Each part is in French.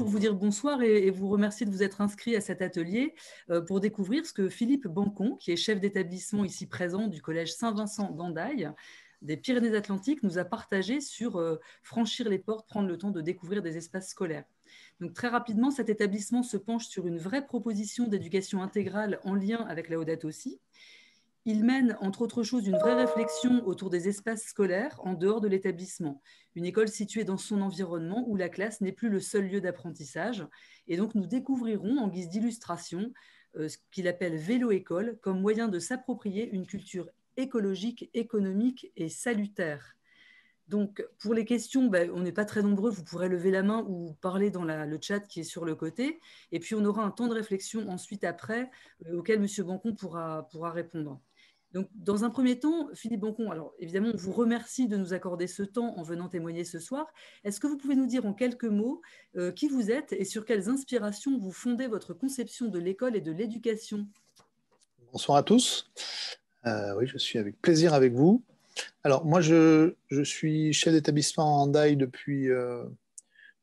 pour vous dire bonsoir et vous remercier de vous être inscrit à cet atelier pour découvrir ce que Philippe Bancon, qui est chef d'établissement ici présent du collège Saint-Vincent d'Andaille, des Pyrénées-Atlantiques, nous a partagé sur franchir les portes, prendre le temps de découvrir des espaces scolaires. Donc très rapidement, cet établissement se penche sur une vraie proposition d'éducation intégrale en lien avec Laudato Si. Il mène, entre autres choses, une vraie réflexion autour des espaces scolaires en dehors de l'établissement. Une école située dans son environnement où la classe n'est plus le seul lieu d'apprentissage. Et donc, nous découvrirons, en guise d'illustration, ce qu'il appelle vélo-école comme moyen de s'approprier une culture écologique, économique et salutaire. Donc, pour les questions, on n'est pas très nombreux, vous pourrez lever la main ou parler dans le chat qui est sur le côté. Et puis, on aura un temps de réflexion ensuite après, auquel M. Bancon pourra répondre. Donc, dans un premier temps, Philippe Bancon, alors évidemment, on vous remercie de nous accorder ce temps en venant témoigner ce soir. Est-ce que vous pouvez nous dire en quelques mots qui vous êtes et sur quelles inspirations vous fondez votre conception de l'école et de l'éducation? Bonsoir à tous. Oui, je suis avec plaisir avec vous. Alors, moi, je suis chef d'établissement en Andaille depuis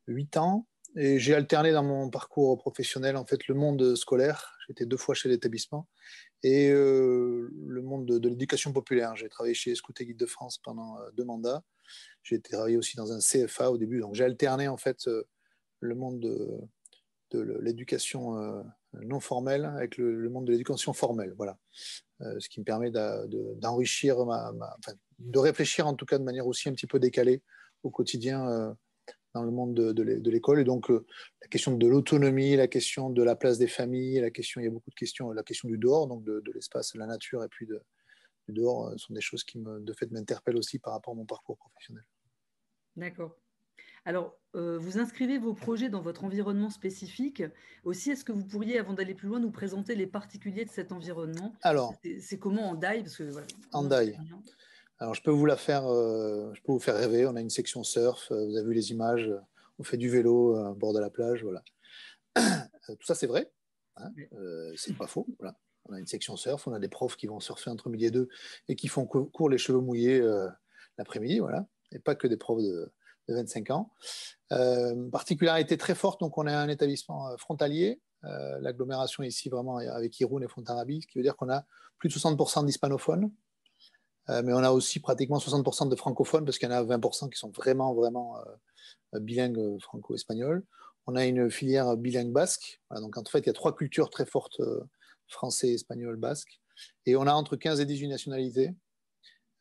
8 ans et j'ai alterné dans mon parcours professionnel, en fait, le monde scolaire. J'ai été 2 fois chef d'établissement et le monde de l'éducation populaire. J'ai travaillé chez Scout et Guide de France pendant 2 mandats. J'ai travaillé aussi dans un CFA au début. Donc, j'ai alterné, en fait, le monde de l'éducation non formelle avec le monde de l'éducation formelle. Voilà. Ce qui me permet d'enrichir, enfin, de réfléchir en tout cas de manière aussi un petit peu décalée au quotidien dans le monde de l'école. Et donc, la question de l'autonomie, la question de la place des familles, il y a beaucoup de questions, la question du dehors, donc de l'espace, de la nature et puis du dehors, sont des choses qui, de fait, m'interpellent aussi par rapport à mon parcours professionnel. D'accord. Alors, vous inscrivez vos projets dans votre environnement spécifique. Aussi, est-ce que vous pourriez, avant d'aller plus loin, nous présenter les particuliers de cet environnement? Alors, c'est comment Andaille? Parce que, voilà, Andaille. Alors, je peux vous faire rêver. On a une section surf. Vous avez vu les images. On fait du vélo à bord de la plage. Voilà. Tout ça, c'est vrai. Hein, c'est pas faux. Voilà. On a une section surf. On a des profs qui vont surfer entre midi et deux et qui font court les cheveux mouillés l'après-midi. Voilà. Et pas que des profs de 25 ans. Particularité très forte. Donc, on a un établissement frontalier. L'agglomération ici, vraiment, avec Irun et Fontarabie, ce qui veut dire qu'on a plus de 60% d'hispanophones. Mais on a aussi pratiquement 60% de francophones parce qu'il y en a 20% qui sont vraiment, vraiment bilingues franco-espagnols. On a une filière bilingue basque. Voilà, donc, en fait, il y a 3 cultures très fortes, français, espagnol, basque. Et on a entre 15 et 18 nationalités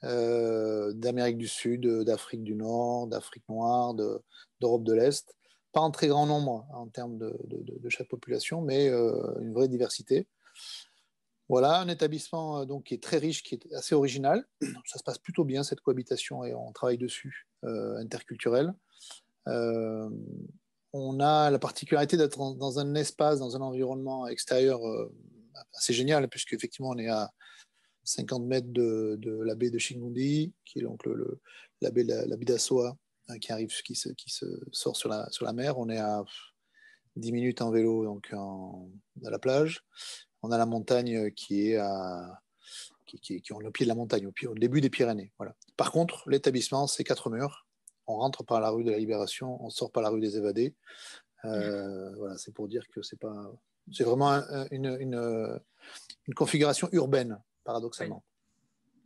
d'Amérique du Sud, d'Afrique du Nord, d'Afrique noire, d'Europe de l'Est. Pas en très grand nombre en termes de chaque population, mais une vraie diversité. Voilà, un établissement donc, qui est très riche, qui est assez original. Ça se passe plutôt bien, cette cohabitation, et on travaille dessus, interculturelle. On a la particularité d'être dans un espace, dans un environnement extérieur assez génial, puisqu'effectivement, on est à 50 mètres de la baie de Chingundi, qui est donc la baie d'Assoa, qui se sort sur la mer. On est à 10 minutes en vélo donc à la plage. On a la montagne qui est au pied de la montagne, au début des Pyrénées. Voilà. Par contre, l'établissement, c'est 4 murs. On rentre par la rue de la Libération, on sort par la rue des Évadés. Voilà, c'est pour dire que c'est vraiment une configuration urbaine, paradoxalement. Oui.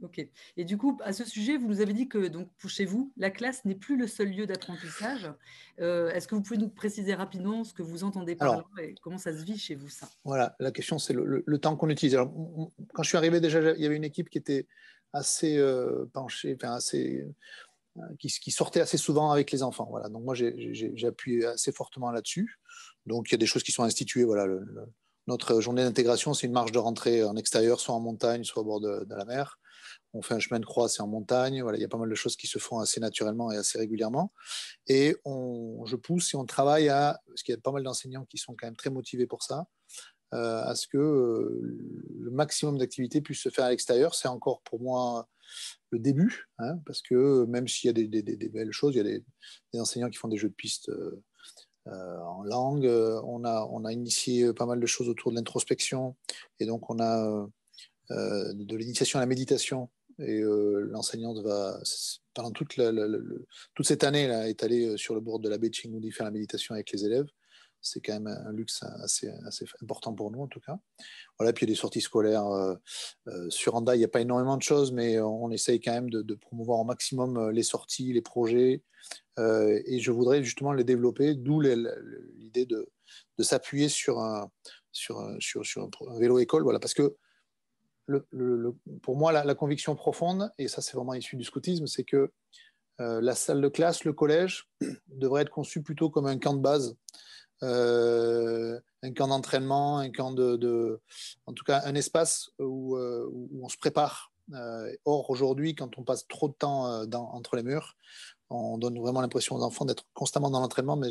Ok. Et du coup, à ce sujet, vous nous avez dit que donc, chez vous, la classe n'est plus le seul lieu d'apprentissage. Est-ce que vous pouvez nous préciser rapidement ce que vous entendez par là et comment ça se vit chez vous, ça? Voilà, la question, c'est le temps qu'on utilise. Alors, quand je suis arrivé, déjà, il y avait une équipe qui était assez penchée, enfin, qui sortait assez souvent avec les enfants. Voilà. Donc, moi, j'ai appuyé assez fortement là-dessus. Donc, il y a des choses qui sont instituées. Voilà, notre journée d'intégration, c'est une marche de rentrée en extérieur, soit en montagne, soit au bord de la mer. On fait un chemin de croix, c'est en montagne. Voilà, il y a pas mal de choses qui se font assez naturellement et assez régulièrement. Et je pousse et on travaille parce qu'il y a pas mal d'enseignants qui sont quand même très motivés pour ça, à ce que le maximum d'activités puisse se faire à l'extérieur. C'est encore pour moi le début, hein, parce que même s'il y a des belles choses, il y a des enseignants qui font des jeux de piste en langue. On a initié pas mal de choses autour de l'introspection, et donc on a de l'initiation à la méditation. Et l'enseignante va, pendant toute cette année, là, est allée sur le bord de la baie de Chingundi faire la méditation avec les élèves. c'est quand même un luxe assez important pour nous en tout cas. Voilà, puis il y a des sorties scolaires sur Anda, il n'y a pas énormément de choses, mais on essaye quand même de promouvoir au maximum les sorties, les projets, et je voudrais justement les développer, d'où l'idée de s'appuyer sur un vélo école, voilà, parce que pour moi, la conviction profonde, et ça c'est vraiment issu du scoutisme, c'est que la salle de classe, le collège, devrait être conçu plutôt comme un camp de base, un camp d'entraînement, un camp en tout cas un espace où on se prépare. Or, aujourd'hui, quand on passe trop de temps entre les murs, on donne vraiment l'impression aux enfants d'être constamment dans l'entraînement, mais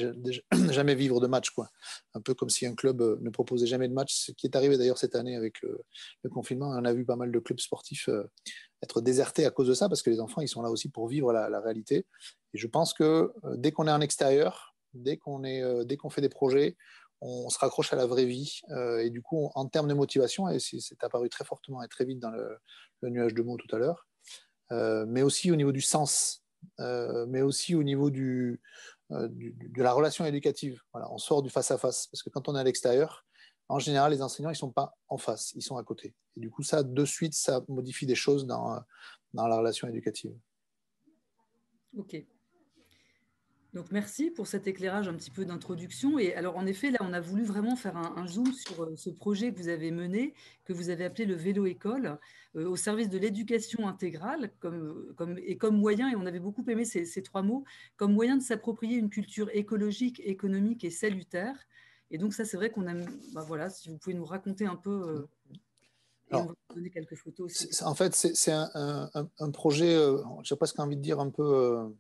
jamais vivre de match, quoi. Un peu comme si un club ne proposait jamais de match, ce qui est arrivé d'ailleurs cette année avec le confinement. On a vu pas mal de clubs sportifs être désertés à cause de ça, parce que les enfants, ils sont là aussi pour vivre la réalité. Et je pense que dès qu'on est en extérieur, dès qu'on fait des projets, on se raccroche à la vraie vie. Et du coup, en termes de motivation, et c'est apparu très fortement et très vite dans le nuage de mots tout à l'heure, mais aussi au niveau du sens, mais aussi au niveau de la relation éducative. Voilà, on sort du face-à-face, parce que quand on est à l'extérieur, en général, les enseignants, ils ne sont pas en face, ils sont à côté. Et du coup, ça, de suite, ça modifie des choses dans la relation éducative. Ok. Donc merci pour cet éclairage un petit peu d'introduction. Et alors en effet, là, on a voulu vraiment faire un zoom sur ce projet que vous avez mené, que vous avez appelé le vélo école, au service de l'éducation intégrale, comme moyen, et on avait beaucoup aimé ces trois mots, comme moyen de s'approprier une culture écologique, économique et salutaire. Et donc ça, c'est vrai qu'on aime. Bah voilà, si vous pouvez nous raconter un peu, et on Alors, va vous donner quelques photos aussi. en fait, c'est un projet, j'ai presque envie de dire un peu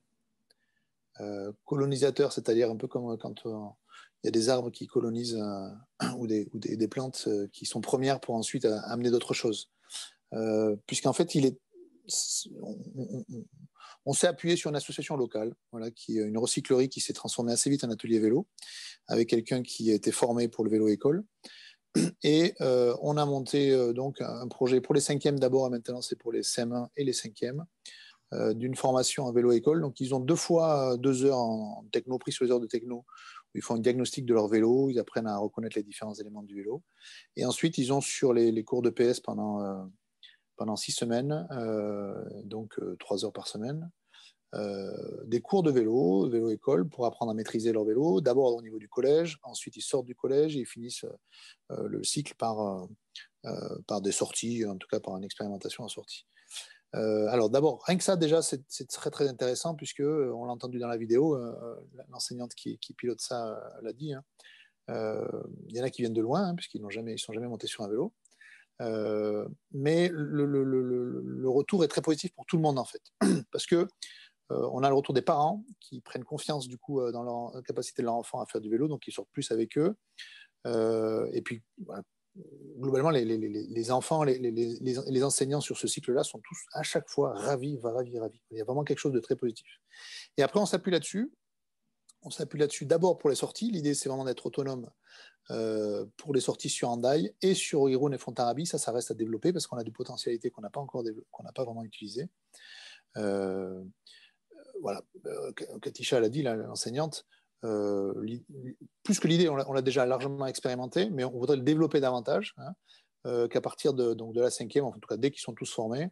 colonisateur, c'est-à-dire un peu comme quand il y a des arbres qui colonisent ou des plantes qui sont premières pour ensuite amener d'autres choses. Puisqu'en fait, on s'est appuyé sur une association locale, voilà, qui est une recyclerie qui s'est transformée assez vite en atelier vélo, avec quelqu'un qui a été formé pour le vélo école. Et on a monté donc un projet pour les cinquièmes d'abord, et maintenant c'est pour les CM1 et les cinquièmes, d'une formation en vélo école. Donc ils ont 2 fois 2 heures en techno, pris sur les heures de techno, où ils font un diagnostic de leur vélo, ils apprennent à reconnaître les différents éléments du vélo. Et ensuite, ils ont sur les cours de PS pendant 6 semaines, donc 3 heures par semaine, des cours de vélo école, pour apprendre à maîtriser leur vélo, d'abord au niveau du collège, ensuite ils sortent du collège et ils finissent le cycle par des sorties, en tout cas par une expérimentation en sortie. Alors d'abord, rien que ça déjà, c'est très très intéressant, puisque on l'a entendu dans la vidéo, l'enseignante qui pilote ça l'a dit, hein. Il y en a qui viennent de loin, hein, puisqu'ils ne sont jamais montés sur un vélo. Mais le retour est très positif pour tout le monde en fait, parce que on a le retour des parents qui prennent confiance du coup dans la capacité de leur enfant à faire du vélo, donc ils sortent plus avec eux. Et puis voilà, globalement, les enfants, les enseignants sur ce cycle-là sont tous à chaque fois ravis. Il y a vraiment quelque chose de très positif. Et après, on s'appuie là-dessus. On s'appuie là-dessus d'abord pour les sorties. L'idée, c'est vraiment d'être autonome pour les sorties sur Hendaye et sur Irun et Fontarabie. Ça reste à développer, parce qu'on a des potentialités qu'on n'a pas encore qu'on n'a pas vraiment utilisées. Voilà, Katisha l'a dit, l'enseignante. Plus que l'idée, on l'a déjà largement expérimenté, mais on voudrait le développer davantage, hein, qu'à partir donc de la cinquième, en tout cas dès qu'ils sont tous formés,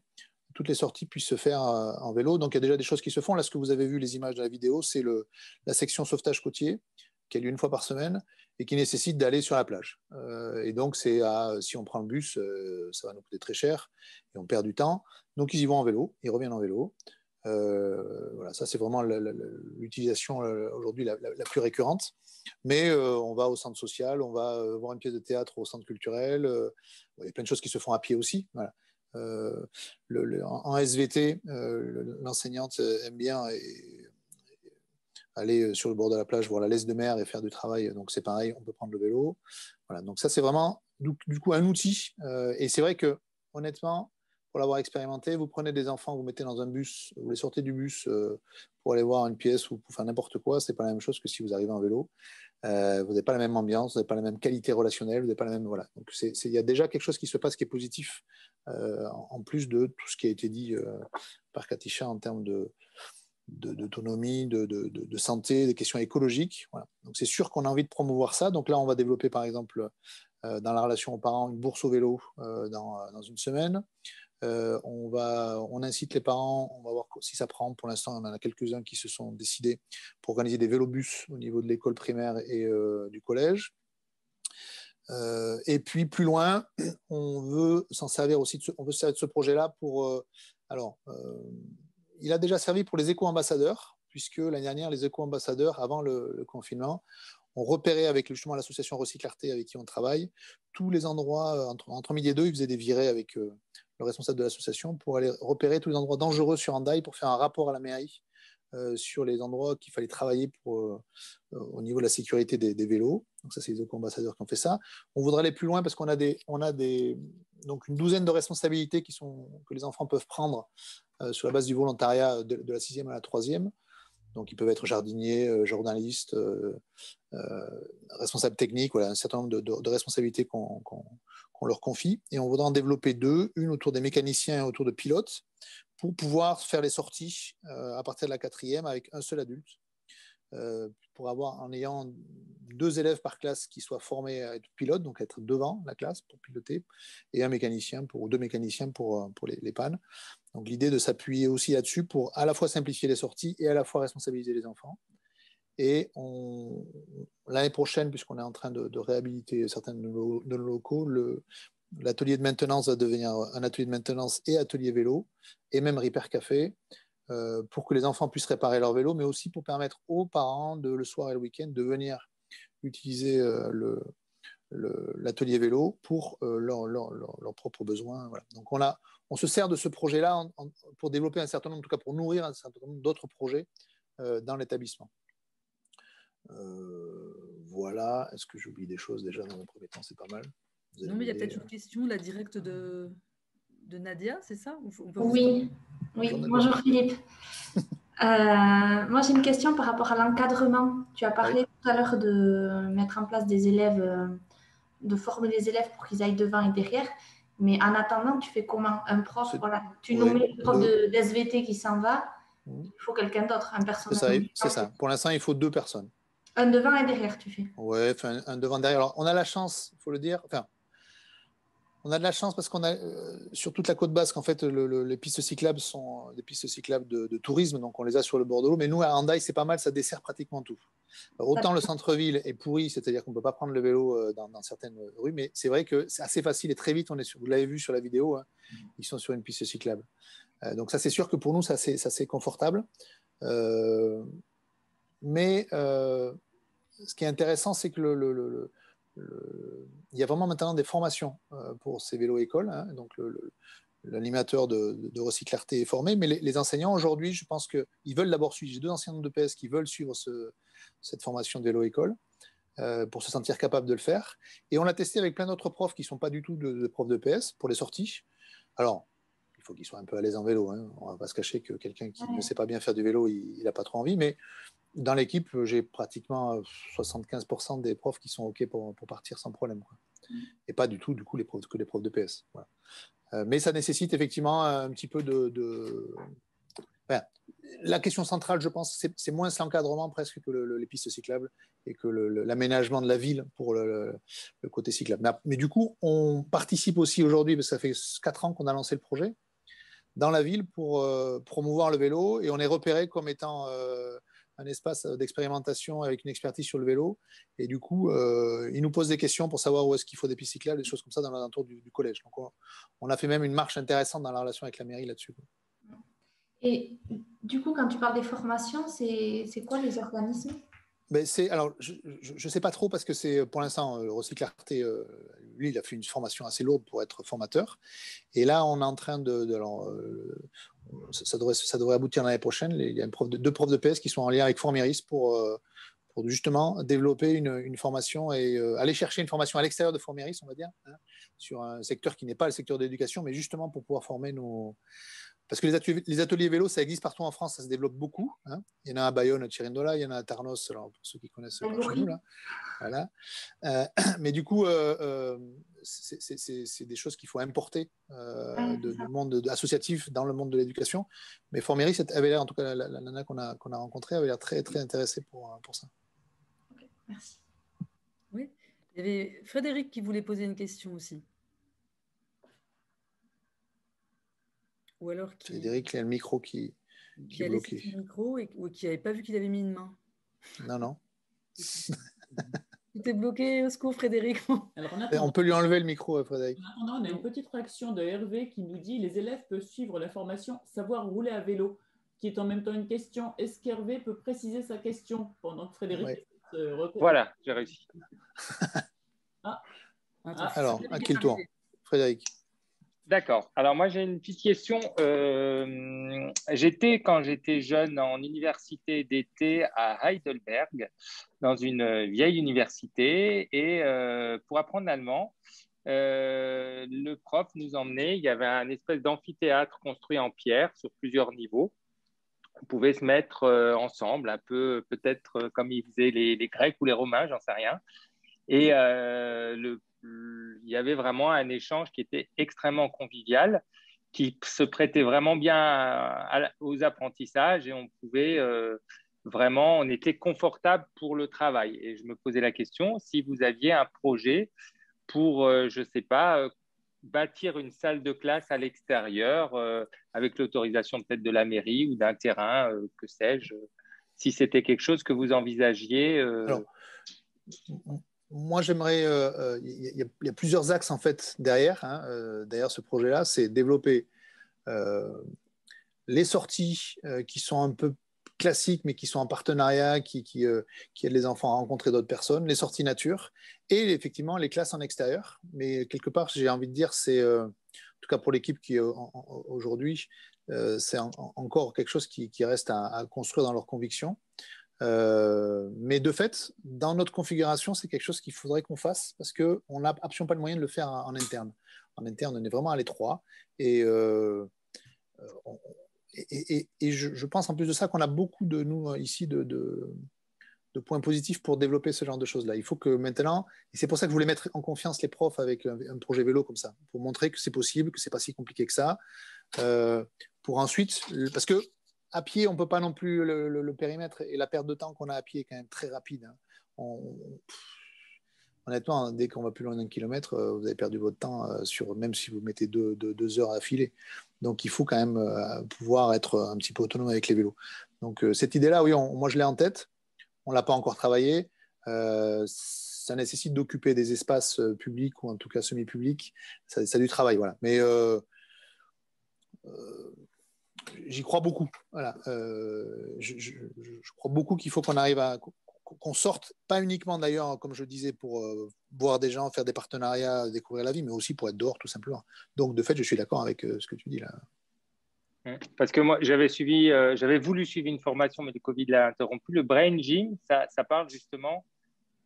toutes les sorties puissent se faire en vélo. Donc il y a déjà des choses qui se font. Là, ce que vous avez vu, les images de la vidéo, c'est la section sauvetage côtier, qui a lieu 1 fois par semaine et qui nécessite d'aller sur la plage. Et donc, si on prend le bus, ça va nous coûter très cher et on perd du temps. Donc, ils y vont en vélo, ils reviennent en vélo. Voilà, ça c'est vraiment l'utilisation aujourd'hui la plus récurrente. Mais on va au centre social, on va voir une pièce de théâtre au centre culturel. Il y a plein de choses qui se font à pied aussi. Voilà. En SVT, l'enseignante aime bien aller sur le bord de la plage voir la laisse de mer et faire du travail. Donc c'est pareil, on peut prendre le vélo. Voilà, donc ça c'est vraiment du coup un outil. Et c'est vrai que honnêtement, pour l'avoir expérimenté, vous prenez des enfants, vous mettez dans un bus, vous les sortez du bus pour aller voir une pièce ou pour faire n'importe quoi, c'est pas la même chose que si vous arrivez en vélo. Vous n'avez pas la même ambiance, vous n'avez pas la même qualité relationnelle, vous n'avez pas la même, voilà. Donc il y a déjà quelque chose qui se passe qui est positif, en plus de tout ce qui a été dit par Katisha en termes d'autonomie, de santé, des questions écologiques. Voilà. Donc c'est sûr qu'on a envie de promouvoir ça. Donc là, on va développer par exemple dans la relation aux parents une bourse au vélo dans une semaine. On incite les parents, on va voir si ça prend. Pour l'instant, on en a quelques-uns qui se sont décidés pour organiser des vélobus au niveau de l'école primaire et du collège. Et puis plus loin, on veut s'en servir aussi, on veut se servir de ce projet-là pour. Il a déjà servi pour les éco-ambassadeurs, puisque l'année dernière, les éco-ambassadeurs, avant le confinement, ont repéré avec justement l'association Recyclarté avec qui on travaille, tous les endroits, entre midi et deux, ils faisaient des virées avec le responsable de l'association pour aller repérer tous les endroits dangereux sur Hendaye pour faire un rapport à la mairie sur les endroits qu'il fallait travailler au niveau de la sécurité des vélos. Donc ça, c'est les éco-ambassadeurs qui ont fait ça. On voudrait aller plus loin parce qu'on a donc une douzaine de responsabilités que les enfants peuvent prendre sur la base du volontariat de la 6e à la 3e. Donc, ils peuvent être jardiniers, journalistes, responsables techniques, voilà, un certain nombre de responsabilités qu'on leur confie. Et on voudrait en développer deux, une autour des mécaniciens et autour de pilotes, pour pouvoir faire les sorties à partir de la 4e avec un seul adulte, pour avoir, en ayant 2 élèves par classe qui soient formés à être pilotes, donc être devant la classe pour piloter, et un mécanicien ou 2 mécaniciens pour les pannes. Donc l'idée de s'appuyer aussi là-dessus pour à la fois simplifier les sorties et à la fois responsabiliser les enfants. Et l'année prochaine, puisqu'on est en train de réhabiliter certains de nos locaux, l'atelier de maintenance va devenir un atelier de maintenance et atelier vélo, et même repair café, pour que les enfants puissent réparer leur vélo, mais aussi pour permettre aux parents, le soir et le week-end, de venir utiliser l'atelier vélo pour leurs propres besoins. Voilà. Donc on se sert de ce projet-là pour développer un certain nombre, en tout cas pour nourrir un certain nombre d'autres projets dans l'établissement. Voilà. Est-ce que j'oublie des choses déjà dans un premier temps? C'est pas mal. Non, mais il y a peut-être une question, la directe de Nadia, c'est ça? Oui, bonjour Philippe. Moi, j'ai une question par rapport à l'encadrement. Tu as parlé tout à l'heure de mettre en place des élèves, de former les élèves pour qu'ils aillent devant et derrière. Mais en attendant, tu fais comment? Un prof, voilà, tu nommes le prof de SVT qui s'en va, il faut quelqu'un d'autre, un personnel. C'est ça. Pour l'instant, il faut 2 personnes. Un devant et derrière, tu fais? Oui, un devant derrière. Alors, on a la chance, il faut le dire, on a de la chance parce qu'on a sur toute la côte basque, en fait, les pistes cyclables sont des pistes cyclables de tourisme, donc on les a sur le bord de l'eau. Mais nous, à Hendaye, c'est pas mal, ça dessert pratiquement tout. Alors, autant le centre-ville est pourri, c'est-à-dire qu'on ne peut pas prendre le vélo dans certaines rues, mais c'est vrai que c'est assez facile et très vite, vous l'avez vu sur la vidéo, hein, ils sont sur une piste cyclable. Donc ça, c'est sûr que pour nous, ça c'est confortable. Mais ce qui est intéressant, c'est que il y a vraiment maintenant des formations pour ces vélos-écoles. Hein, donc l'animateur de Recyclarté est formé, mais les enseignants aujourd'hui, je pense qu'ils veulent d'abord suivre. J'ai 2 enseignants de PS qui veulent suivre cette formation de vélo-école pour se sentir capable de le faire. Et on l'a testé avec plein d'autres profs qui ne sont pas du tout de profs de PS pour les sorties. Alors, il faut qu'ils soient un peu à l'aise en vélo. Hein. On ne va pas se cacher que quelqu'un qui ne sait pas bien faire du vélo, il n'a pas trop envie. Mais dans l'équipe, j'ai pratiquement 75% des profs qui sont OK pour partir sans problème, quoi. Et pas du tout, du coup, que les profs de PS. Voilà. Mais ça nécessite effectivement un petit peu Enfin, la question centrale, je pense, c'est moins l'encadrement presque que les pistes cyclables et que l'aménagement de la ville pour le côté cyclable. Mais du coup, on participe aussi aujourd'hui, parce que ça fait 4 ans qu'on a lancé le projet, dans la ville pour promouvoir le vélo, et on est repéré comme étant un espace d'expérimentation avec une expertise sur le vélo, et du coup ils nous posent des questions pour savoir où est-ce qu'il faut des pistes cyclables, des choses comme ça dans l'entour du collège. Donc on a fait même une marche intéressante dans la relation avec la mairie là-dessus. Et du coup, quand tu parles des formations, c'est quoi les organismes? Alors, je ne sais pas trop parce que c'est pour l'instant Recyclarté, lui, il a fait une formation assez lourde pour être formateur. Et là, on est en train ça devrait aboutir l'année prochaine. Il y a 2 profs de PS qui sont en lien avec Forméris pour justement développer une formation et aller chercher une formation à l'extérieur de Forméris, on va dire, hein, sur un secteur qui n'est pas le secteur de l'éducation, mais justement pour pouvoir former Parce que les ateliers vélo, ça existe partout en France, ça se développe beaucoup. Hein. Il y en a à Bayonne, à Tchirindola, il y en a à Tarnos, alors pour ceux qui connaissent chez nous. Là. Voilà. Mais du coup, c'est des choses qu'il faut importer du monde associatif dans le monde de l'éducation. Mais Formery avait l'air, en tout cas la nana qu'on a rencontrée, avait l'air très, très intéressée pour ça. Okay, merci. Oui, il y avait Frédéric qui voulait poser une question aussi. Ou alors Frédéric, il y a le micro qui est bloqué. Son micro ou qui n'avait pas vu qu'il avait mis une main. Non. Tout est bloqué, au secours, Frédéric. Alors, on peut lui enlever le micro, Frédéric. En attendant, on a une petite réaction de Hervé qui nous dit « Les élèves peuvent suivre la formation Savoir rouler à vélo », qui est en même temps une question. Est-ce qu'Hervé peut préciser sa question pendant que Frédéric se reconnaît? Voilà, j'ai réussi. Alors, à qui le tour? Frédéric. D'accord. Alors, moi, j'ai une petite question. Quand j'étais jeune, en université d'été à Heidelberg, dans une vieille université, et pour apprendre l'allemand, le prof nous emmenait, il y avait un espèce d'amphithéâtre construit en pierre sur plusieurs niveaux. On pouvait se mettre ensemble, un peu peut-être comme ils faisaient les Grecs ou les Romains, j'en sais rien. Et il y avait vraiment un échange qui était extrêmement convivial, qui se prêtait vraiment bien aux apprentissages, et on pouvait vraiment, on était confortable pour le travail. Et je me posais la question, si vous aviez un projet pour, je ne sais pas, bâtir une salle de classe à l'extérieur, avec l'autorisation peut-être de la mairie ou d'un terrain, que sais-je, si c'était quelque chose que vous envisagiez. Alors, moi, j'aimerais. Il y a plusieurs axes en fait derrière ce projet-là, c'est développer les sorties qui sont un peu classiques, mais qui sont en partenariat, qui aident les enfants à rencontrer d'autres personnes, les sorties nature, et effectivement les classes en extérieur. Mais quelque part, j'ai envie de dire, c'est en tout cas pour l'équipe qui aujourd'hui, c'est encore quelque chose qui reste à construire dans leurs convictions. Mais de fait, dans notre configuration, c'est quelque chose qu'il faudrait qu'on fasse parce qu'on n'a absolument pas le moyen de le faire en interne. En interne, on est vraiment à l'étroit. Et je pense en plus de ça qu'on a beaucoup de nous ici de points positifs pour développer ce genre de choses-là. Il faut que maintenant, et c'est pour ça que je voulais mettre en confiance les profs avec un projet vélo comme ça, pour montrer que c'est possible, que c'est pas si compliqué que ça, pour ensuite, parce que à pied, on ne peut pas non plus le périmètre et la perte de temps qu'on a à pied est quand même très rapide. Honnêtement, dès qu'on va plus loin d'un kilomètre, vous avez perdu votre temps, même si vous mettez deux heures à filer. Donc, il faut quand même pouvoir être un petit peu autonome avec les vélos. Donc, cette idée-là, oui, moi, je l'ai en tête. On ne l'a pas encore travaillé. Ça nécessite d'occuper des espaces publics ou en tout cas semi-publics. Ça a du travail, voilà. Mais j'y crois beaucoup. Voilà. Je crois beaucoup qu'il faut qu'on arrive qu'on sorte, pas uniquement d'ailleurs, comme je disais, pour voir des gens, faire des partenariats, découvrir la vie, mais aussi pour être dehors, tout simplement. Donc, de fait, je suis d'accord avec ce que tu dis là. Parce que moi, j'avais voulu suivre une formation, mais le Covid l'a interrompu. Le Brain Gym, ça parle justement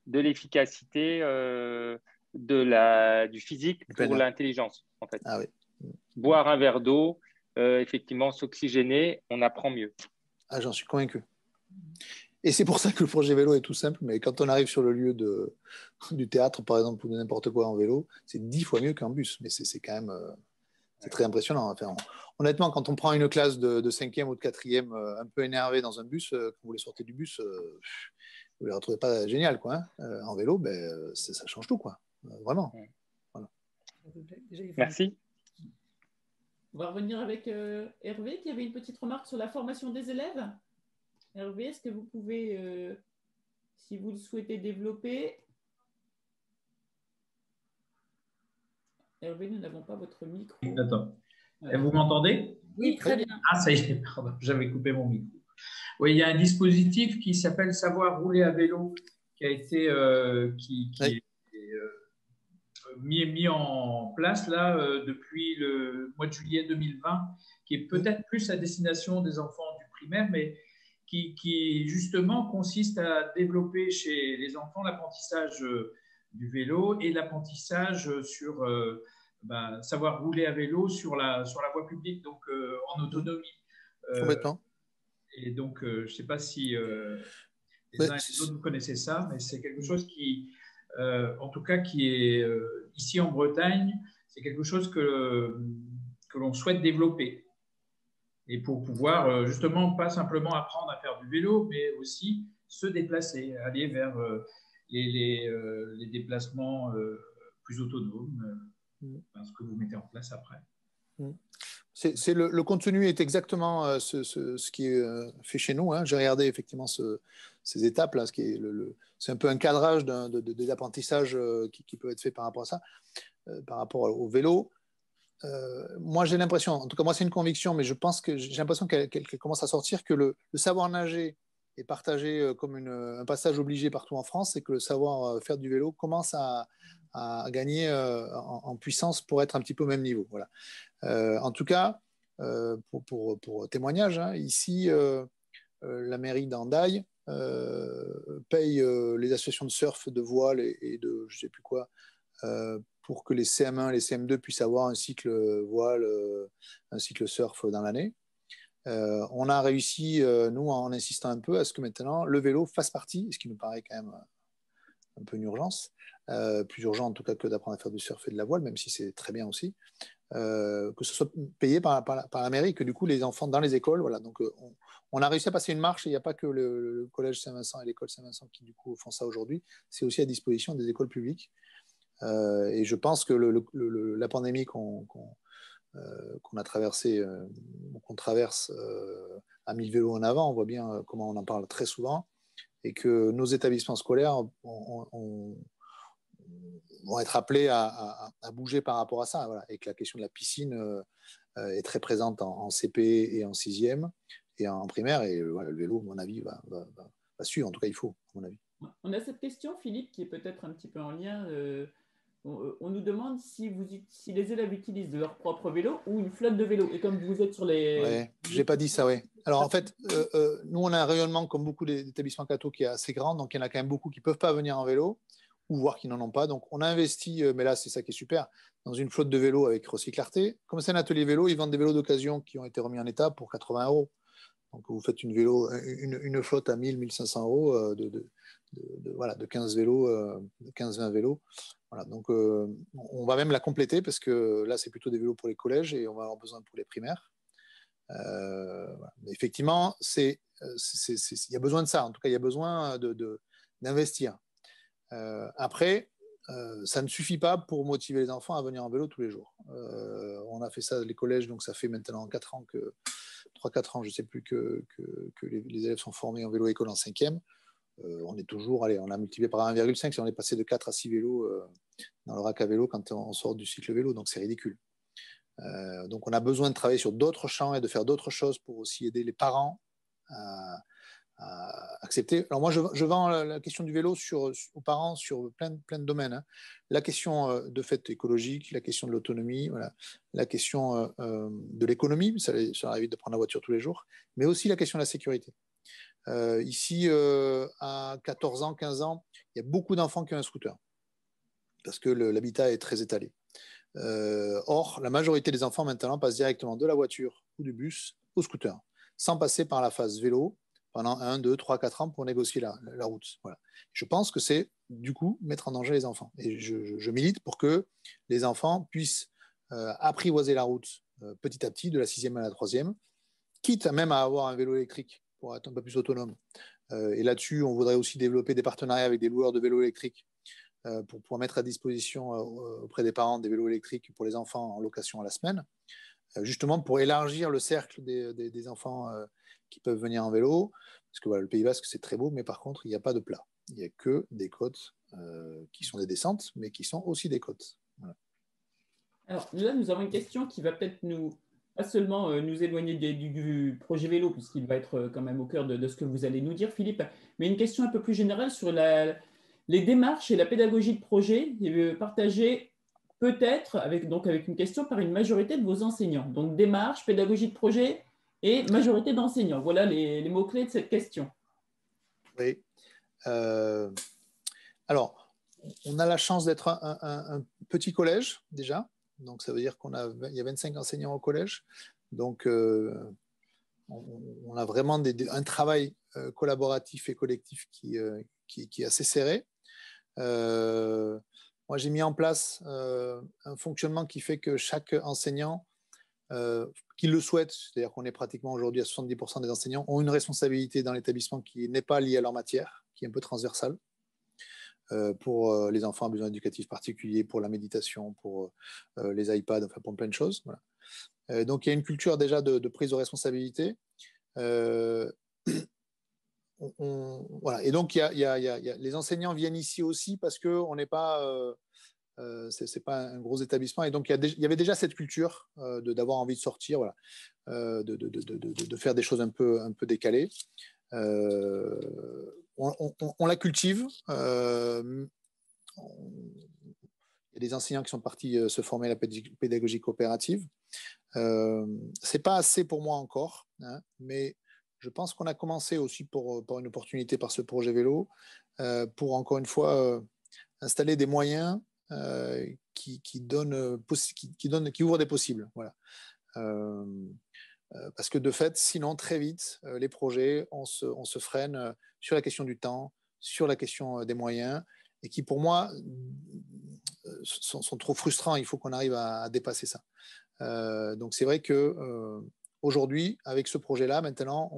de l'efficacité du physique pour l'intelligence, en fait. Ah oui. Boire un verre d'eau, effectivement, s'oxygéner, on apprend mieux. Ah, j'en suis convaincu. Et c'est pour ça que le projet vélo est tout simple, mais quand on arrive sur le lieu du théâtre, par exemple, ou de n'importe quoi en vélo, c'est 10 fois mieux qu'en bus. Mais c'est quand même c'est très impressionnant. Enfin, honnêtement, quand on prend une classe de 5e ou de 4e un peu énervée dans un bus, quand vous les sortez du bus, vous ne les retrouvez pas génial, quoi. En vélo, ça change tout, quoi. Vraiment. Voilà. Merci. On va revenir avec Hervé qui avait une petite remarque sur la formation des élèves. Hervé, est-ce que vous pouvez, si vous le souhaitez, développer? Hervé, nous n'avons pas votre micro. Attends. Vous m'entendez? Oui, très bien. Ah, ça y est, pardon, j'avais coupé mon micro. Oui, il y a un dispositif qui s'appelle Savoir rouler à vélo qui a été mis en place là depuis le mois de juillet 2020, qui est peut-être plus à destination des enfants du primaire, mais qui justement consiste à développer chez les enfants l'apprentissage du vélo et l'apprentissage sur savoir rouler à vélo sur la voie publique, donc en autonomie. Complètement. Et donc, je ne sais pas si les uns et les autres vous connaissez ça, mais c'est quelque chose qui, en tout cas, qui est ici en Bretagne, c'est quelque chose que l'on souhaite développer. Et pour pouvoir justement pas simplement apprendre à faire du vélo, mais aussi se déplacer, aller vers les déplacements plus autonomes, ce que vous mettez en place après. Le contenu est exactement ce qui est fait chez nous. Hein. J'ai regardé effectivement ces étapes là, c'est un peu un cadrage des apprentissages qui peut être fait par rapport à ça, par rapport au vélo. Moi, j'ai l'impression, en tout cas moi c'est une conviction, mais je pense que j'ai l'impression qu'elle commence à sortir, que le savoir nager est partagé comme un passage obligé partout en France, et que le savoir faire du vélo commence à gagner en puissance pour être un petit peu au même niveau. Voilà. En tout cas, pour témoignage, hein, ici, la mairie d'Hendaye paye les associations de surf, de voile et de je ne sais plus quoi, pour que les CM1, les CM2 puissent avoir un cycle voile, un cycle surf dans l'année. On a réussi, nous, en insistant un peu, à ce que maintenant le vélo fasse partie, ce qui nous paraît quand même un peu une urgence, plus urgent en tout cas que d'apprendre à faire du surf et de la voile, même si c'est très bien aussi, que ce soit payé par la mairie, que du coup les enfants dans les écoles, voilà. Donc on a réussi à passer une marche, et il n'y a pas que le collège Saint-Vincent et l'école Saint-Vincent qui du coup font ça aujourd'hui, c'est aussi à disposition des écoles publiques. Et je pense que la pandémie qu'on a traversée, qu'on traverse, a mis le vélo en avant. On voit bien comment on en parle très souvent, et que nos établissements scolaires vont être appelés à bouger par rapport à ça. Voilà. Et que la question de la piscine est très présente en CP et en 6e et en primaire. Et voilà, le vélo, à mon avis, va suivre. En tout cas, il faut, à mon avis. On a cette question, Philippe, qui est peut-être un petit peu en lien. On nous demande si les élèves utilisent de leur propre vélo ou une flotte de vélos. Et comme vous êtes sur les... Ouais, je n'ai pas dit ça, oui. Alors en fait, nous, on a un rayonnement, comme beaucoup d'établissements cathos, qui est assez grand. Donc il y en a quand même beaucoup qui ne peuvent pas venir en vélo, ou voire qui n'en ont pas. Donc on a investi, mais là, c'est ça qui est super, dans une flotte de vélos avec Recyclarté. Comme c'est un atelier vélo, ils vendent des vélos d'occasion qui ont été remis en état pour 80 €. Donc vous faites une flotte à 1000, 1500 € de 15 vélos, 15-20 vélos. Voilà, donc on va même la compléter, parce que là c'est plutôt des vélos pour les collèges et on va avoir besoin pour les primaires. Voilà. Mais effectivement, il y a besoin de ça. En tout cas, il y a besoin d'investir. Après, ça ne suffit pas pour motiver les enfants à venir en vélo tous les jours. On a fait ça les collèges, donc ça fait maintenant 3-4 ans, je ne sais plus, que les élèves sont formés en vélo-école en 5e. On est toujours, on a multiplié par 1,5 si on est passé de 4 à 6 vélos dans le rack à vélo quand on sort du cycle vélo, donc c'est ridicule. Donc on a besoin de travailler sur d'autres champs et de faire d'autres choses pour aussi aider les parents à accepter. Alors moi, je vends la question du vélo aux parents sur plein de domaines. Hein. La question de fait écologique, la question de l'autonomie, voilà, la question de l'économie, ça évite de prendre la voiture tous les jours, mais aussi la question de la sécurité. Ici, à 14 ans, 15 ans, il y a beaucoup d'enfants qui ont un scooter, parce que l'habitat est très étalé. Or, la majorité des enfants maintenant passent directement de la voiture ou du bus au scooter, sans passer par la phase vélo pendant 1, 2, 3, 4 ans pour négocier la route. Voilà. Je pense que c'est, du coup, mettre en danger les enfants. Et je milite pour que les enfants puissent apprivoiser la route petit à petit, de la 6e à la 3e, quitte même à avoir un vélo électrique pour être un peu plus autonome. Et là-dessus, on voudrait aussi développer des partenariats avec des loueurs de vélos électriques pour pouvoir mettre à disposition auprès des parents des vélos électriques pour les enfants en location à la semaine, justement pour élargir le cercle des enfants qui peuvent venir en vélo, parce que voilà, le Pays Basque, c'est très beau, mais par contre, il n'y a pas de plat. Il n'y a que des côtes qui sont des descentes, mais qui sont aussi des côtes. Voilà. Alors là, nous avons une question qui va peut-être pas seulement nous éloigner du projet vélo, puisqu'il va être quand même au cœur de ce que vous allez nous dire, Philippe, mais une question un peu plus générale sur les démarches et la pédagogie de projet partagée peut-être avec une question par une majorité de vos enseignants. Donc démarche, pédagogie de projet et majorité d'enseignants. Voilà les mots-clés de cette question. Oui. Alors, on a la chance d'être un petit collège déjà. Donc, ça veut dire qu'il y a 25 enseignants au collège. Donc, on a vraiment un travail collaboratif et collectif qui est assez serré. On moi, j'ai mis en place un fonctionnement qui fait que chaque enseignant qui le souhaite, c'est-à-dire qu'on est pratiquement aujourd'hui à 70% des enseignants, ont une responsabilité dans l'établissement qui n'est pas liée à leur matière, qui est un peu transversale, pour les enfants à besoins éducatifs particuliers, pour la méditation, pour les iPads, enfin pour plein de choses. Voilà. Donc il y a une culture déjà de prise de responsabilité. Voilà. Et donc les enseignants viennent ici aussi parce qu'on n'est pas... c'est pas un gros établissement, et donc il y avait déjà cette culture d'avoir envie de sortir, voilà, de faire des choses un peu décalées. On la cultive. Il y a des enseignants qui sont partis se former à la pédagogie coopérative. C'est pas assez pour moi encore, hein, mais je pense qu'on a commencé aussi par une opportunité, par ce projet vélo, pour encore une fois installer des moyens qui ouvrent des possibles. Voilà. Parce que de fait, sinon, très vite, les projets, on se freine sur la question du temps, sur la question des moyens, et qui, pour moi, sont trop frustrants. Il faut qu'on arrive à dépasser ça. Donc, c'est vrai que aujourd'hui, avec ce projet-là, maintenant,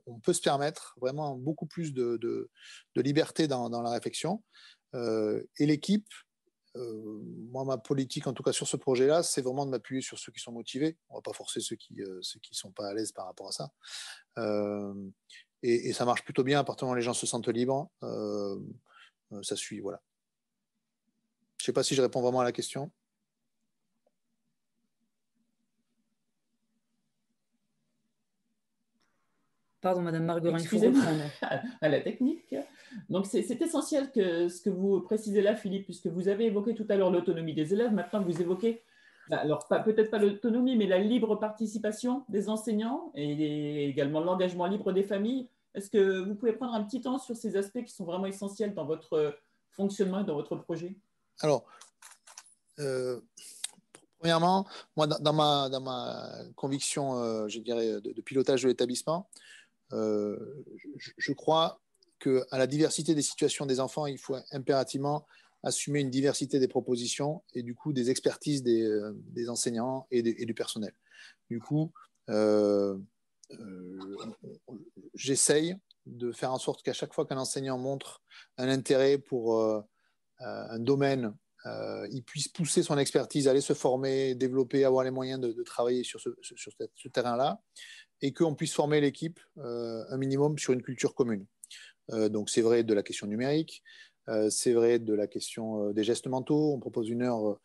on peut se permettre vraiment beaucoup plus de liberté dans la réflexion. Et l'équipe, moi, ma politique, en tout cas sur ce projet-là, c'est vraiment de m'appuyer sur ceux qui sont motivés. On ne va pas forcer ceux qui sont pas à l'aise par rapport à ça. Et ça marche plutôt bien à partir du moment où les gens se sentent libres. Ça suit, voilà. Je ne sais pas si je réponds vraiment à la question. Pardon, Madame Marguerin, excusez-moi à la technique. Donc, c'est essentiel que ce que vous précisez là, Philippe, puisque vous avez évoqué tout à l'heure l'autonomie des élèves. Maintenant, vous évoquez, alors peut-être pas l'autonomie, mais la libre participation des enseignants et également l'engagement libre des familles. Est-ce que vous pouvez prendre un petit temps sur ces aspects qui sont vraiment essentiels dans votre fonctionnement et dans votre projet? Alors, premièrement, moi, dans ma conviction, je dirais, de pilotage de l'établissement, je crois qu'à la diversité des situations des enfants, il faut impérativement assumer une diversité des propositions et du coup des expertises des enseignants et du personnel. Du coup, j'essaye de faire en sorte qu'à chaque fois qu'un enseignant montre un intérêt pour un domaine, il puisse pousser son expertise, aller se former, développer, avoir les moyens de travailler sur ce terrain-là, et qu'on puisse former l'équipe un minimum sur une culture commune. Donc c'est vrai de la question numérique, c'est vrai de la question des gestes mentaux. On propose 1 heure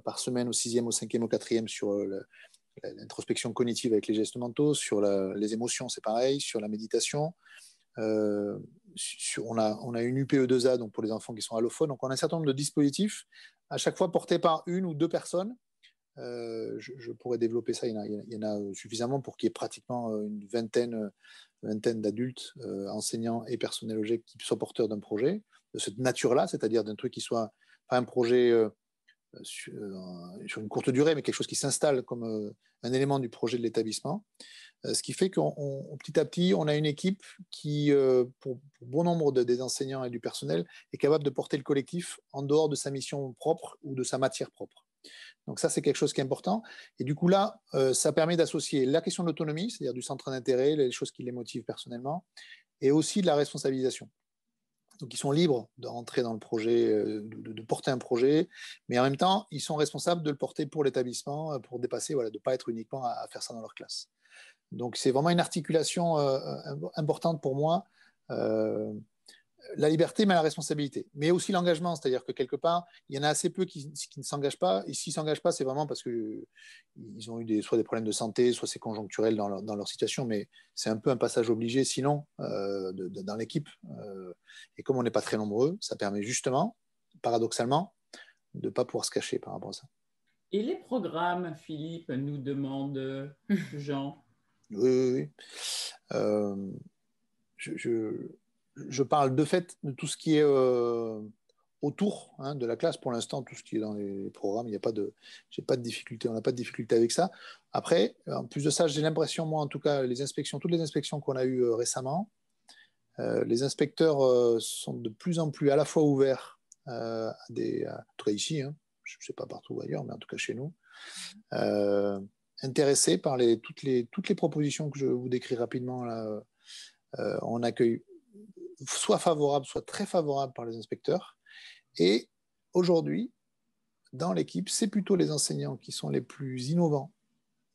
par semaine au 6e, au 5e, au 4e sur l'introspection cognitive avec les gestes mentaux, sur les émotions, c'est pareil, sur la méditation. On a une UPE2A donc pour les enfants qui sont allophones. Donc on a un certain nombre de dispositifs, à chaque fois portés par 1 ou 2 personnes. Je pourrais développer ça, il y en a suffisamment pour qu'il y ait pratiquement une vingtaine d'adultes, enseignants et personnels OGEC qui soient porteurs d'un projet de cette nature-là, c'est-à-dire d'un truc qui soit pas un projet sur une courte durée, mais quelque chose qui s'installe comme un élément du projet de l'établissement. Ce qui fait qu'on petit à petit, on a une équipe qui, pour bon nombre des enseignants et du personnel, est capable de porter le collectif en dehors de sa mission propre ou de sa matière propre. Donc ça, c'est quelque chose qui est important. Et du coup, là, ça permet d'associer la question de l'autonomie, c'est-à-dire du centre d'intérêt, les choses qui les motivent personnellement, et aussi de la responsabilisation. Donc, ils sont libres de rentrer dans le projet, de porter un projet, mais en même temps, ils sont responsables de le porter pour l'établissement, pour dépasser, voilà, de ne pas être uniquement à faire ça dans leur classe. Donc, c'est vraiment une articulation importante pour moi. La liberté, mais la responsabilité, mais aussi l'engagement, c'est-à-dire que quelque part, il y en a assez peu qui ne s'engagent pas, et s'ils ne s'engagent pas, c'est vraiment parce qu'ils ont eu soit des problèmes de santé, soit c'est conjoncturel dans leur situation, mais c'est un peu un passage obligé sinon dans l'équipe. Et comme on n'est pas très nombreux, ça permet justement, paradoxalement, de ne pas pouvoir se cacher par rapport à ça. Et les programmes, Philippe, nous demande Jean. Oui. Je parle de fait de tout ce qui est autour de la classe. Pour l'instant, tout ce qui est dans les programmes, j'ai pas de difficulté, on n'a pas de difficulté avec ça. Après, en plus de ça, j'ai l'impression, moi en tout cas, toutes les inspections qu'on a eues récemment, les inspecteurs sont de plus en plus à la fois ouverts en tout cas ici, hein, je ne sais pas partout ailleurs, mais en tout cas chez nous, intéressés par toutes les propositions que je vous décris rapidement là. On accueille soit favorable, soit très favorable par les inspecteurs. Et aujourd'hui, dans l'équipe, c'est plutôt les enseignants qui sont les plus innovants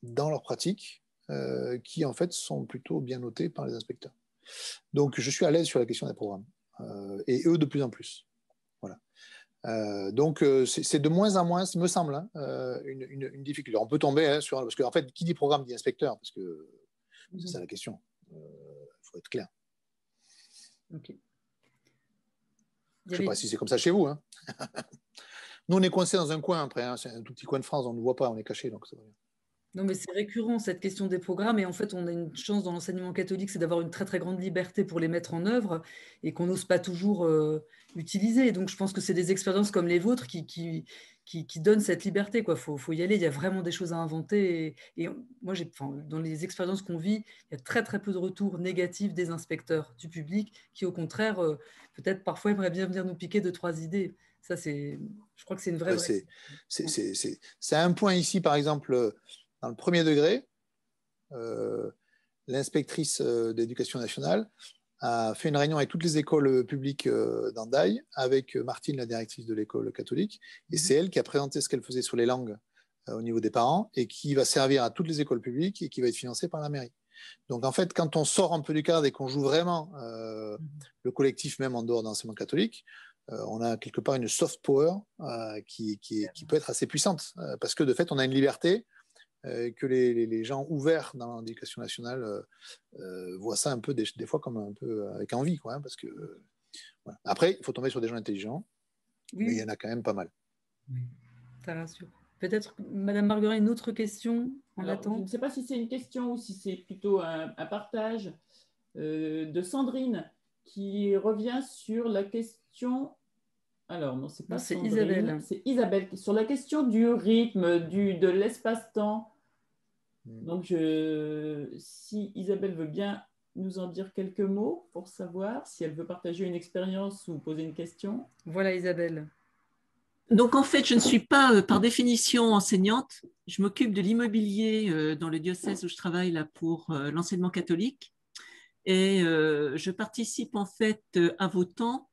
dans leur pratique, qui en fait sont plutôt bien notés par les inspecteurs. Donc je suis à l'aise sur la question des programmes, et eux de plus en plus. Voilà. Donc c'est de moins en moins, il me semble, hein, une difficulté. On peut tomber hein, parce qu'en fait, qui dit programme dit inspecteur, parce que c'est ça la question. Faut être clair. Okay. Je ne sais pas si c'est comme ça chez vous. Hein. Nous, on est coincés dans un coin après. Hein. C'est un tout petit coin de France, on ne nous voit pas, on est cachés. Donc ça va bien. Non, mais c'est récurrent cette question des programmes. Et en fait, on a une chance dans l'enseignement catholique, c'est d'avoir une très, très grande liberté pour les mettre en œuvre et qu'on n'ose pas toujours utiliser. Et donc, je pense que c'est des expériences comme les vôtres qui donnent cette liberté. Il faut y aller. Il y a vraiment des choses à inventer. Et moi, dans les expériences qu'on vit, il y a très, très peu de retours négatifs des inspecteurs, du public, qui, au contraire, peut-être parfois aimeraient bien venir nous piquer 2-3 idées. Ça, je crois que c'est une vraie... C'est un point ici, par exemple... Dans le premier degré, l'inspectrice d'éducation nationale a fait une réunion avec toutes les écoles publiques d'Andaï, avec Martine, la directrice de l'école catholique, et c'est elle qui a présenté ce qu'elle faisait sur les langues au niveau des parents, et qui va servir à toutes les écoles publiques et qui va être financée par la mairie. Donc en fait, quand on sort un peu du cadre et qu'on joue vraiment le collectif même en dehors d'enseignement catholique, on a quelque part une soft power qui peut être assez puissante, parce que de fait, on a une liberté que les gens ouverts dans l'éducation nationale voient ça un peu des fois comme un peu avec envie, quoi, hein, parce que voilà. Après, il faut tomber sur des gens intelligents, oui. Mais il y en a quand même pas mal. Oui. Ça rassure. Peut-être, Madame Marguerin, une autre question en attendant. Je ne sais pas si c'est une question ou si c'est plutôt un partage de Sandrine qui revient sur la question. Alors, non, c'est pas Sandrine, c'est Isabelle. C'est Isabelle sur la question du rythme, de l'espace-temps. Donc, si Isabelle veut bien nous en dire quelques mots pour savoir si elle veut partager une expérience ou poser une question. Voilà, Isabelle. Donc, en fait, je ne suis pas par définition enseignante. Je m'occupe de l'immobilier dans le diocèse où je travaille là pour l'enseignement catholique. Et je participe en fait à vos temps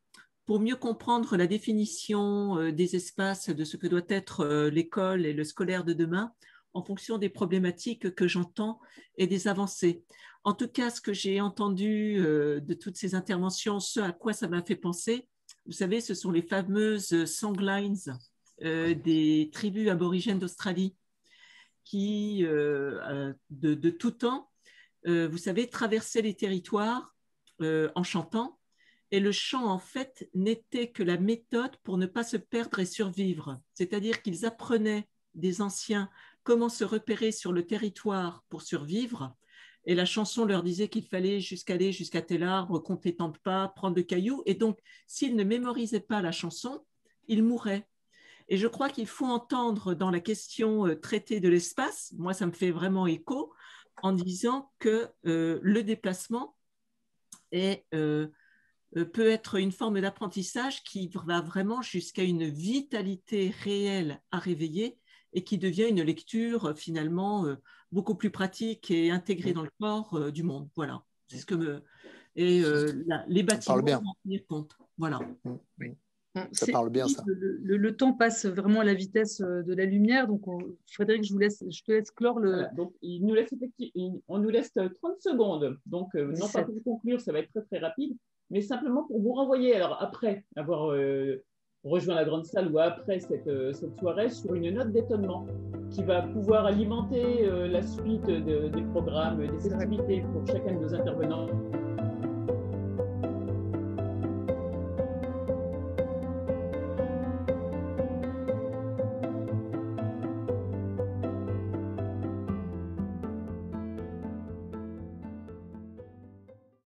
pour mieux comprendre la définition des espaces de ce que doit être l'école et le scolaire de demain, en fonction des problématiques que j'entends et des avancées. En tout cas, ce que j'ai entendu de toutes ces interventions, ce à quoi ça m'a fait penser, vous savez, ce sont les fameuses songlines des tribus aborigènes d'Australie qui, de tout temps, vous savez, traversaient les territoires en chantant. Et le chant, en fait, n'était que la méthode pour ne pas se perdre et survivre. C'est-à-dire qu'ils apprenaient des anciens comment se repérer sur le territoire pour survivre. Et la chanson leur disait qu'il fallait aller jusqu'à tel arbre, compter tant de pas, prendre de cailloux. Et donc, s'ils ne mémorisaient pas la chanson, ils mouraient. Et je crois qu'il faut entendre dans la question traitée de l'espace, moi ça me fait vraiment écho, en disant que le déplacement peut être une forme d'apprentissage qui va vraiment jusqu'à une vitalité réelle à réveiller et qui devient une lecture finalement beaucoup plus pratique et intégrée dans le corps du monde. Voilà, c'est ce que les bâtiments vont en tenir compte. Voilà. Oui. Ça parle bien, ça. Le temps passe vraiment à la vitesse de la lumière. Donc, Frédéric, je te laisse clore le... Voilà, donc, on nous laisse 30 secondes. Donc, non pas pour conclure, ça va être très, très rapide, mais simplement pour vous renvoyer, alors après avoir rejoint la grande salle ou après cette soirée, sur une note d'étonnement qui va pouvoir alimenter la suite des programmes, des activités pour chacun de nos intervenants.